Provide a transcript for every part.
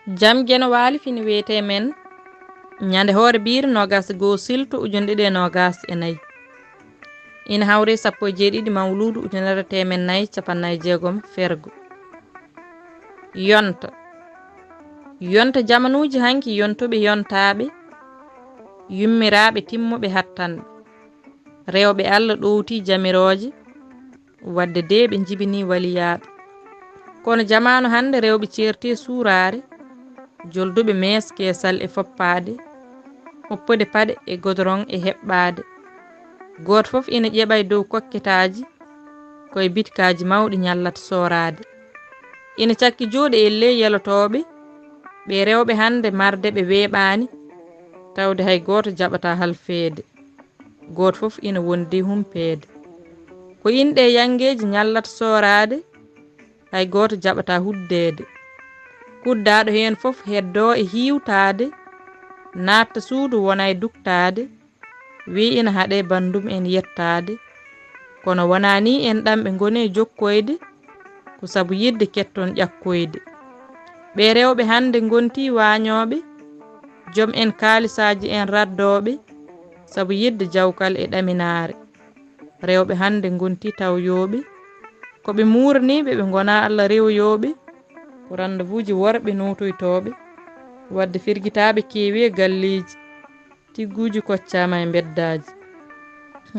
jam geno waali fini wiyete men ñande hoore biir nogas go siltu ujunɗe ɗe nogas e nayi ina hawre 17 mawludu ujunere temen nayi capannayi jeegom fergo yonta jamanuji hanki yontoɓe yontaɓe yummiraɓe timmuɓe hattanɓe rewɓe Allah ɗowti jamiroje wadde de ɓe jibini waliyaɓe kono jamanu hande rewɓe certi suurare jolduɓe mes kesal e foppade hoppude paɗe e godoron e heɓɓade goto foof ina ƴeɓa e dow kokketaji koye bitkaji mawɗi ñallata sorade ina cakki jooɗi e ley yelotoɓe ɓe rewɓe hande marde ɓe weeɓani tawde hay goto jaɓata halfeede goto foof ina wondi humpede ko inɗe yangueji ñallata sorade hay goto jaɓata huddede kuddaɗo hen foof heddo e hiwtade natta suudu wona e duktade wi ina haaɗe bandum en yettade kono wona ni en ɗam ɓe gone jokkoyde ko saabu yidde ketton ƴakkoyde ɓe rewɓe hande gonti wañoɓe joom en kaalisaji en raddoɓe saabu yidde jawkal e ɗaminare rewɓe hande gonti tawyoɓe koɓe muraniɓe ɓe gona Allah rewyoɓe ko rendez-vous ji worɓe notoytoɓe wadde firguitaɓe keewi e galleji tigguji koccama e beddaji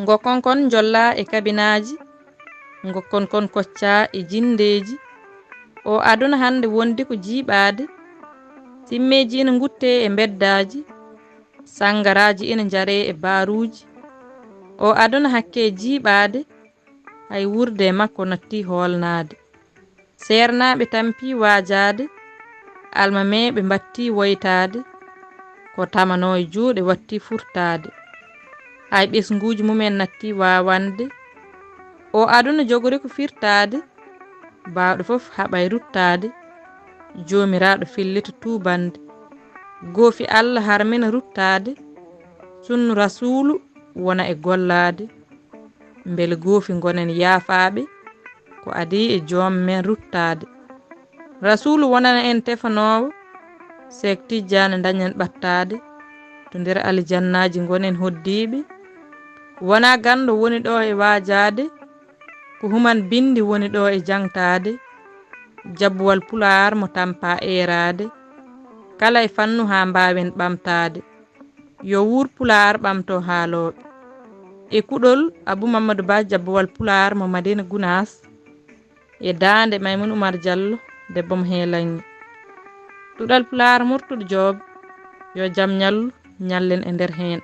gokkon kon jolla e kabinaji gokkon kon kocca e jindeji o aduna hande wondi ko jiiɓade simmeji ina gutte e beddaji sangaraji ina jare e baruji o aduna hakke jiiɓade hay wurde makko natti holnade sernaɓe tampi wajade almameɓe batti woytade ko tamano e juuɗe watti furtade hay ɓesguji mumen natti wawande o aduna jogori ko firtade bawɗo foof haɓay ruttade jomiraɗo fillita tubande goofi Allah harmina ruttade sunnu rasulu wona e gollade beele goofi gonen yaafaɓe ko adi e joom men ruttade rasulu wonana en tefanowo Seck Tidiane dañen ɓattade to nder aljannaji gonen hoddiɓe wona gando woni ɗo e wajade ko human bindi woni ɗo e jangtade jabbuwal pular mo tampa erade kala e fannu ha mbawen ɓamtade yo wuur pular ɓamto haaloɓe e kuɗol Abou Mamadou Ba jabbuwal pular mo Madina Gounass e dande Maymouna Oumar Diallo debbo mo heelangi ɗuɗal pular murtuɗo joob yo jaam ñallu ñallen e nder hen